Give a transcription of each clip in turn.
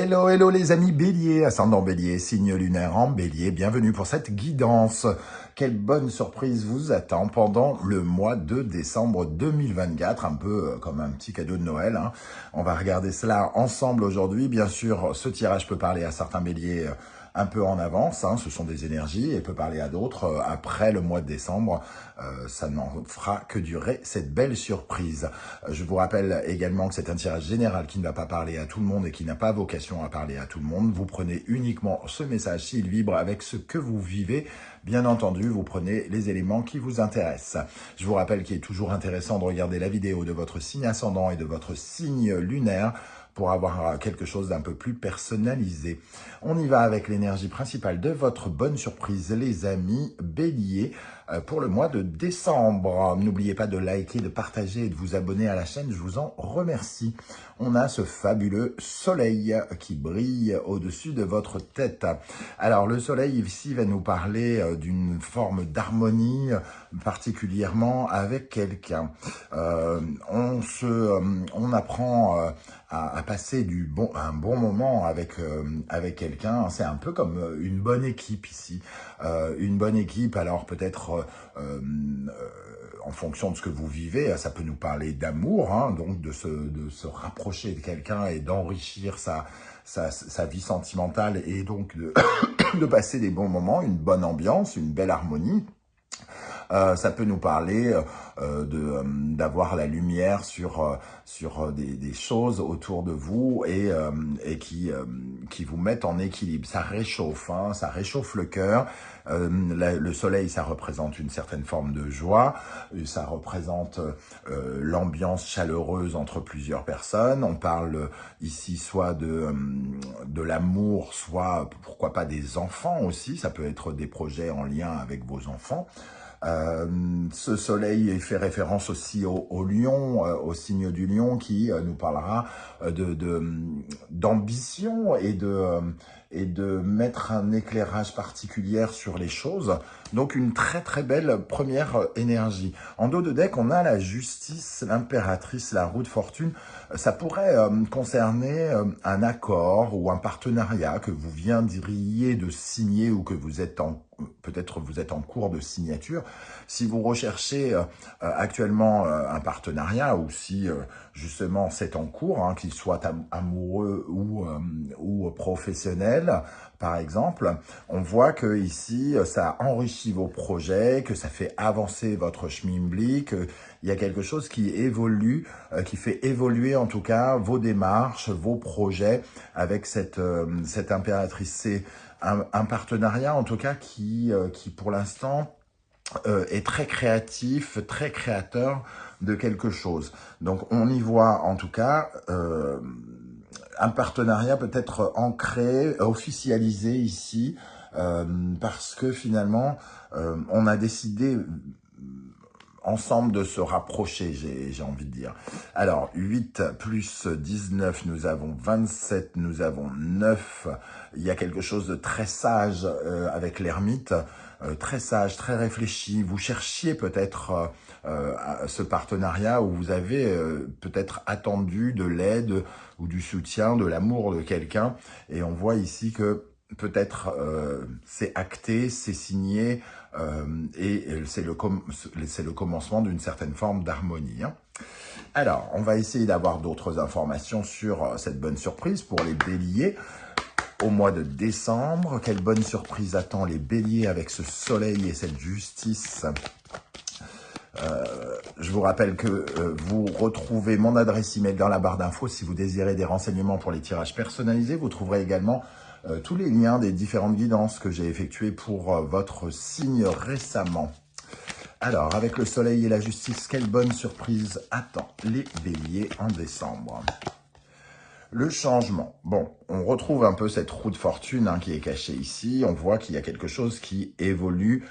Hello, hello les amis Bélier, ascendant Bélier, signe lunaire en Bélier, bienvenue pour cette guidance. Quelle bonne surprise vous attend pendant le mois de décembre 2024, un peu comme un petit cadeau de Noël. Hein. On va regarder cela ensemble aujourd'hui. Bien sûr, ce tirage peut parler à certains Béliers un peu en avance, hein, ce sont des énergies, et peut parler à d'autres après le mois de décembre. Ça n'en fera que durer cette belle surprise. Je vous rappelle également que c'est un tirage général qui ne va pas parler à tout le monde et qui n'a pas vocation à parler à tout le monde. Vous prenez uniquement ce message s'il vibre avec ce que vous vivez. Bien entendu, vous prenez les éléments qui vous intéressent. Je vous rappelle qu'il est toujours intéressant de regarder la vidéo de votre signe ascendant et de votre signe lunaire pour avoir quelque chose d'un peu plus personnalisé. On y va avec l'énergie principale de votre bonne surprise, les amis Bélier, pour le mois de décembre. N'oubliez pas de liker, de partager et de vous abonner à la chaîne, je vous en remercie. On a ce fabuleux soleil qui brille au-dessus de votre tête. Alors le soleil ici va nous parler d'une forme d'harmonie particulièrement avec quelqu'un. On apprend à passer un bon moment avec quelqu'un. C'est un peu comme une bonne équipe ici. Une bonne équipe, alors peut-être en fonction de ce que vous vivez, ça peut nous parler d'amour, hein, donc de se rapprocher de quelqu'un et d'enrichir sa vie sentimentale et donc de passer des bons moments, une bonne ambiance, une belle harmonie. Ça peut nous parler d'avoir la lumière sur des choses autour de vous et qui vous mettent en équilibre. Ça réchauffe, hein, ça réchauffe le cœur. Le soleil, ça représente une certaine forme de joie. Ça représente l'ambiance chaleureuse entre plusieurs personnes. On parle ici soit de l'amour, soit pourquoi pas des enfants aussi. Ça peut être des projets en lien avec vos enfants. Ce soleil fait référence aussi au lion, au signe du lion qui nous parlera d'ambition et de mettre un éclairage particulier sur les choses. Donc une très très belle première énergie. En dos de deck, on a la justice, l'impératrice, la roue de fortune. Ça pourrait concerner un accord ou un partenariat que vous viendriez de signer ou que vous êtes peut-être vous êtes en cours de signature. Si vous recherchez actuellement un partenariat ou si justement c'est en cours, hein, qu'il soit amoureux ou professionnel, par exemple, on voit que ici ça enrichit vos projets, que ça fait avancer votre schmilblick, il y a quelque chose qui évolue, qui fait évoluer en tout cas vos démarches, vos projets avec cette impératrice. C'est un partenariat en tout cas qui pour l'instant est très créatif, très créateur de quelque chose. Donc on y voit en tout cas un partenariat peut-être ancré, officialisé ici, parce que finalement on a décidé ensemble de se rapprocher, j'ai envie de dire. Alors, 8 plus 19, nous avons 27, nous avons 9. Il y a quelque chose de très sage avec l'ermite, très sage, très réfléchi. Vous cherchiez peut-être ce partenariat où vous avez peut-être attendu de l'aide ou du soutien, de l'amour de quelqu'un. Et on voit ici que peut-être c'est acté, c'est signé, et c'est le commencement d'une certaine forme d'harmonie. Hein. Alors, on va essayer d'avoir d'autres informations sur cette bonne surprise pour les béliers. Au mois de décembre, quelle bonne surprise attend les béliers avec ce soleil et cette justice. Je vous rappelle que vous retrouvez mon adresse email dans la barre d'infos si vous désirez des renseignements pour les tirages personnalisés. Vous trouverez également tous les liens des différentes guidances que j'ai effectuées pour votre signe récemment. Alors, avec le soleil et la justice, quelle bonne surprise attend les béliers en décembre. Le changement. Bon, on retrouve un peu cette roue de fortune hein, qui est cachée ici. On voit qu'il y a quelque chose qui évolue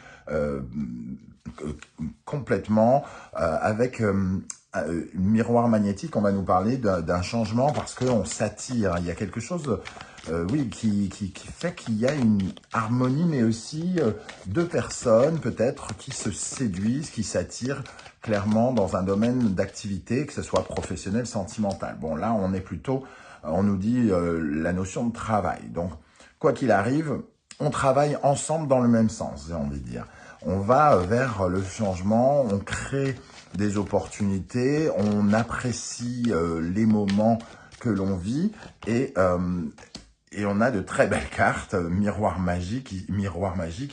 complètement avec miroir magnétique. On va nous parler d'un changement parce qu'on s'attire. Il y a quelque chose oui, qui fait qu'il y a une harmonie, mais aussi deux personnes peut-être qui se séduisent, qui s'attirent clairement dans un domaine d'activité, que ce soit professionnel, sentimental. Bon, là, on est plutôt on nous dit la notion de travail. Donc, quoi qu'il arrive, on travaille ensemble dans le même sens, j'ai envie de dire. On va vers le changement, on crée des opportunités, on apprécie les moments que l'on vit et on a de très belles cartes, miroir magique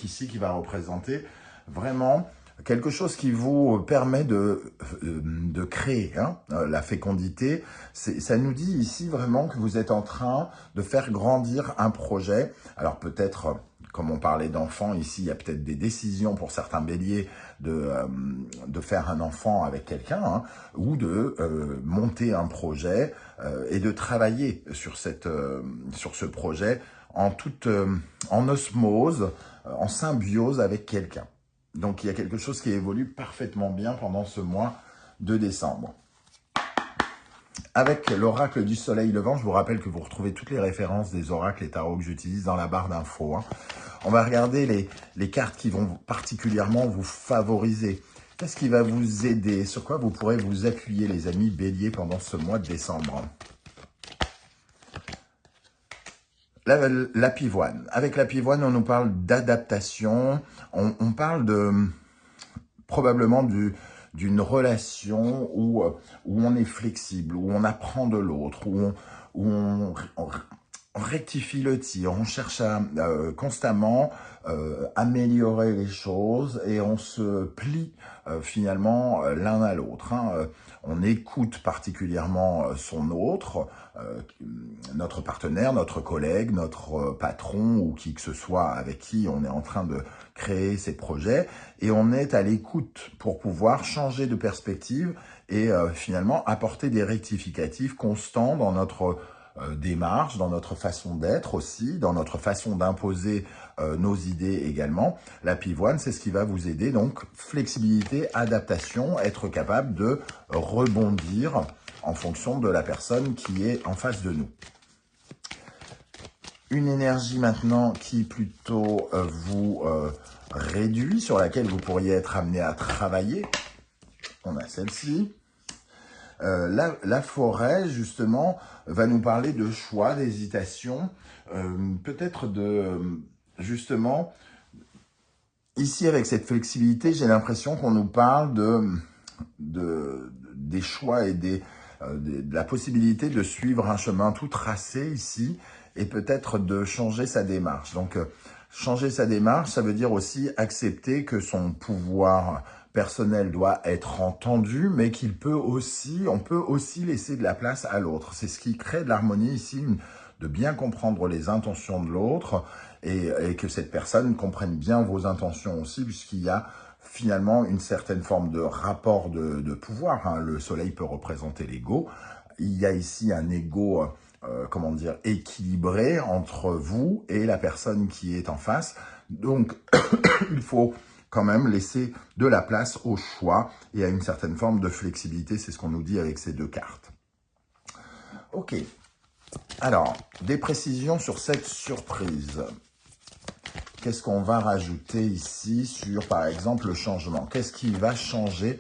ici qui va représenter vraiment quelque chose qui vous permet de créer hein, la fécondité. Ça nous dit ici vraiment que vous êtes en train de faire grandir un projet. Alors peut-être, comme on parlait d'enfants, ici il y a peut-être des décisions pour certains béliers de faire un enfant avec quelqu'un hein, ou de monter un projet et de travailler sur ce projet en osmose, en symbiose avec quelqu'un. Donc, il y a quelque chose qui évolue parfaitement bien pendant ce mois de décembre. Avec l'oracle du soleil levant, je vous rappelle que vous retrouvez toutes les références des oracles et tarots que j'utilise dans la barre d'infos. Hein. On va regarder les cartes qui vont particulièrement vous favoriser. Qu'est-ce qui va vous aider? Sur quoi vous pourrez vous appuyer, les amis béliers, pendant ce mois de décembre? La pivoine. Avec la pivoine, on nous parle d'adaptation. On parle probablement d'une relation où on est flexible, où on apprend de l'autre, où on rectifie le tir, on cherche à constamment améliorer les choses et on se plie finalement l'un à l'autre. Hein. On écoute particulièrement son autre, notre partenaire, notre collègue, notre patron ou qui que ce soit avec qui on est en train de créer ces projets et on est à l'écoute pour pouvoir changer de perspective et finalement apporter des rectificatifs constants dans notre démarche, dans notre façon d'être aussi, dans notre façon d'imposer nos idées également. La pivoine, c'est ce qui va vous aider, donc flexibilité, adaptation, être capable de rebondir en fonction de la personne qui est en face de nous. Une énergie maintenant qui plutôt vous réduit, sur laquelle vous pourriez être amené à travailler. On a celle-ci. La forêt, justement, va nous parler de choix, d'hésitation, peut-être justement, ici avec cette flexibilité, j'ai l'impression qu'on nous parle des choix et de la possibilité de suivre un chemin tout tracé ici et peut-être de changer sa démarche. Donc, changer sa démarche, ça veut dire aussi accepter que son pouvoir personnel doit être entendu, mais on peut aussi laisser de la place à l'autre. C'est ce qui crée de l'harmonie ici, de bien comprendre les intentions de l'autre et que cette personne comprenne bien vos intentions aussi, puisqu'il y a finalement une certaine forme de rapport de pouvoir. Hein. Le soleil peut représenter l'ego. Il y a ici un ego, comment dire, équilibré entre vous et la personne qui est en face. Donc, il faut quand même laisser de la place au choix et à une certaine forme de flexibilité. C'est ce qu'on nous dit avec ces deux cartes. Ok. Alors, des précisions sur cette surprise. Qu'est-ce qu'on va rajouter ici sur, par exemple, le changement? Qu'est-ce qui va changer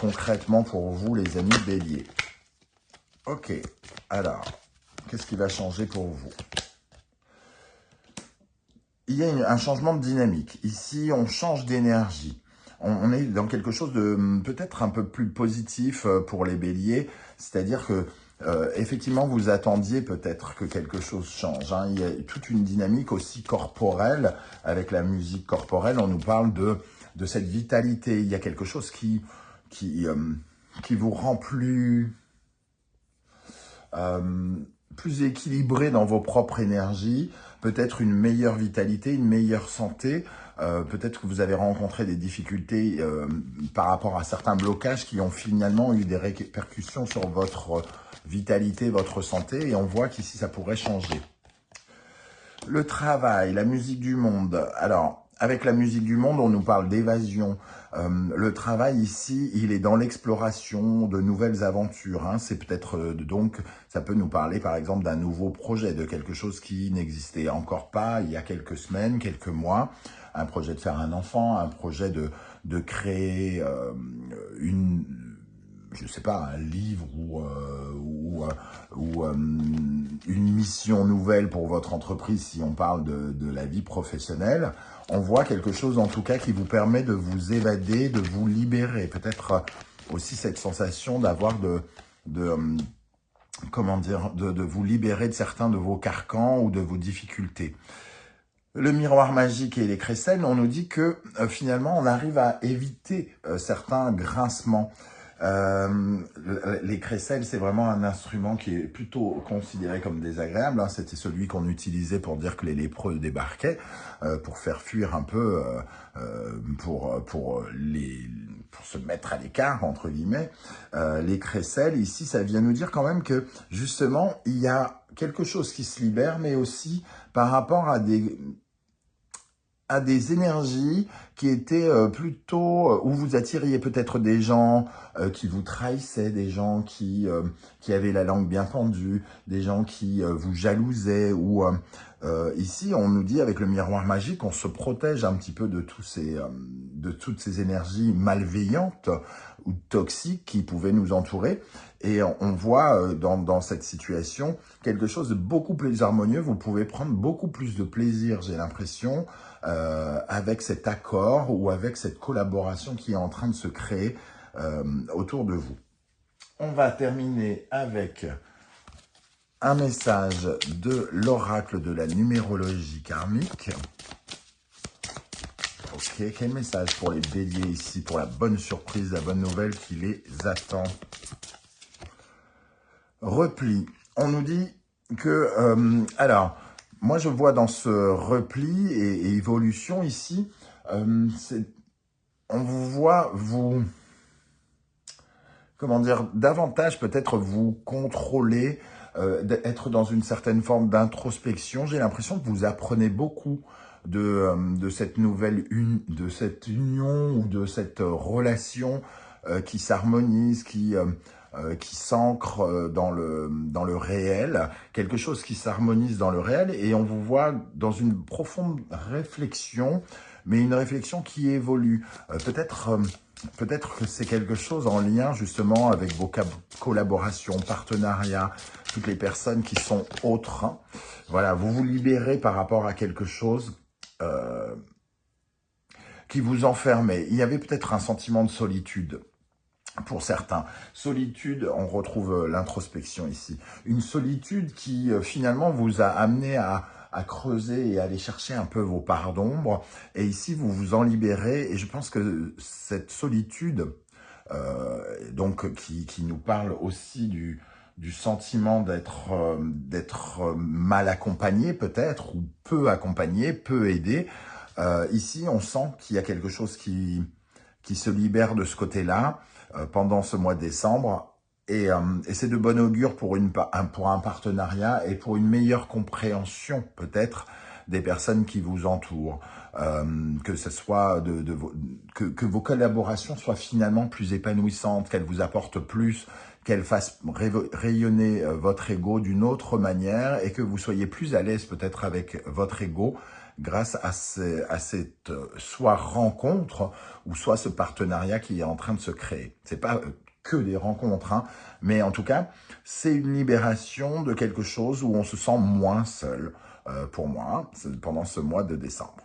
concrètement pour vous, les amis béliers? Ok. Alors, qu'est-ce qui va changer pour vous? Il y a un changement de dynamique. Ici, on change d'énergie. On est dans quelque chose de peut-être un peu plus positif pour les béliers. C'est-à-dire que, effectivement, vous attendiez peut-être que quelque chose change. Hein. Il y a toute une dynamique aussi corporelle. Avec la musique corporelle, on nous parle de cette vitalité. Il y a quelque chose qui vous rend plus équilibré dans vos propres énergies, peut-être une meilleure vitalité, une meilleure santé, peut-être que vous avez rencontré des difficultés par rapport à certains blocages qui ont finalement eu des répercussions sur votre vitalité, votre santé, et on voit qu'ici ça pourrait changer. Le travail, la musique du monde. Alors, avec la musique du monde, on nous parle d'évasion. Le travail ici, il est dans l'exploration de nouvelles aventures. Hein. C'est peut-être donc, ça peut nous parler par exemple d'un nouveau projet, de quelque chose qui n'existait encore pas il y a quelques semaines, quelques mois. Un projet de faire un enfant, un projet de créer je sais pas, un livre ou ou une mission nouvelle pour votre entreprise si on parle de la vie professionnelle. On voit quelque chose en tout cas qui vous permet de vous évader, de vous libérer. Peut-être aussi cette sensation d'avoir comment dire, de vous libérer de certains de vos carcans ou de vos difficultés. Le miroir magique et les crécelles, on nous dit que finalement on arrive à éviter certains grincements. Les crécelles, c'est vraiment un instrument qui est plutôt considéré comme désagréable. Hein. C'était celui qu'on utilisait pour dire que les lépreux débarquaient, pour faire fuir un peu, pour se mettre à l'écart, entre guillemets. Les crécelles, ici, ça vient nous dire quand même que, justement, il y a quelque chose qui se libère, mais aussi par rapport à des énergies qui étaient plutôt, où vous attiriez peut-être des gens qui vous trahissaient, des gens qui avaient la langue bien pendue, des gens qui vous jalousaient, ou ici on nous dit avec le miroir magique, on se protège un petit peu de toutes ces énergies malveillantes ou toxiques qui pouvaient nous entourer. Et on voit dans cette situation quelque chose de beaucoup plus harmonieux. Vous pouvez prendre beaucoup plus de plaisir, j'ai l'impression, avec cet accord ou avec cette collaboration qui est en train de se créer autour de vous. On va terminer avec un message de l'oracle de la numérologie karmique. Ok, quel message pour les béliers ici, pour la bonne surprise, la bonne nouvelle qui les attend? Repli. On nous dit que, alors, moi je vois dans ce repli et évolution ici, on vous voit, comment dire, davantage peut-être vous contrôler, être dans une certaine forme d'introspection. J'ai l'impression que vous apprenez beaucoup de cette nouvelle de cette union ou de cette relation qui s'harmonise, qui s'ancre dans le réel, quelque chose qui s'harmonise dans le réel, et on vous voit dans une profonde réflexion, mais une réflexion qui évolue. Peut-être que c'est quelque chose en lien justement avec vos collaborations, partenariats, toutes les personnes qui sont autres. Hein. Voilà, vous vous libérez par rapport à quelque chose qui vous enfermait. Il y avait peut-être un sentiment de solitude. Pour certains, solitude, on retrouve l'introspection ici. Une solitude qui finalement vous a amené à creuser et à aller chercher un peu vos parts d'ombre. Et ici, vous vous en libérez. Et je pense que cette solitude, donc qui nous parle aussi du sentiment d'être mal accompagné peut-être, ou peu accompagné, peu aidé. Ici, on sent qu'il y a quelque chose qui se libère de ce côté-là pendant ce mois de décembre. Et c'est de bon augure pour un partenariat et pour une meilleure compréhension, peut-être, des personnes qui vous entourent. Que ce soit que vos collaborations soient finalement plus épanouissantes, qu'elles vous apportent plus, qu'elles fassent rayonner votre ego d'une autre manière et que vous soyez plus à l'aise peut-être avec votre ego grâce à cette soit rencontre ou soit ce partenariat qui est en train de se créer. C'est pas que des rencontres, hein, mais en tout cas, c'est une libération de quelque chose où on se sent moins seul, pour moi, pendant ce mois de décembre.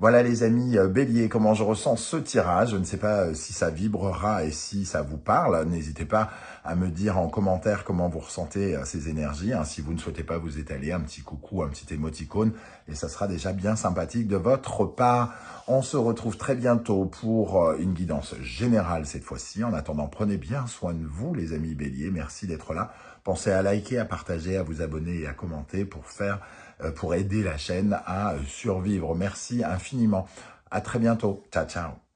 Voilà les amis béliers, comment je ressens ce tirage. Je ne sais pas si ça vibrera et si ça vous parle. N'hésitez pas à me dire en commentaire comment vous ressentez ces énergies. Hein. Si vous ne souhaitez pas vous étaler, un petit coucou, un petit émoticône, et ça sera déjà bien sympathique de votre part. On se retrouve très bientôt pour une guidance générale cette fois-ci. En attendant, prenez bien soin de vous les amis béliers. Merci d'être là. Pensez à liker, à partager, à vous abonner et à commenter pour aider la chaîne à survivre. Merci infiniment. À très bientôt. Ciao, ciao.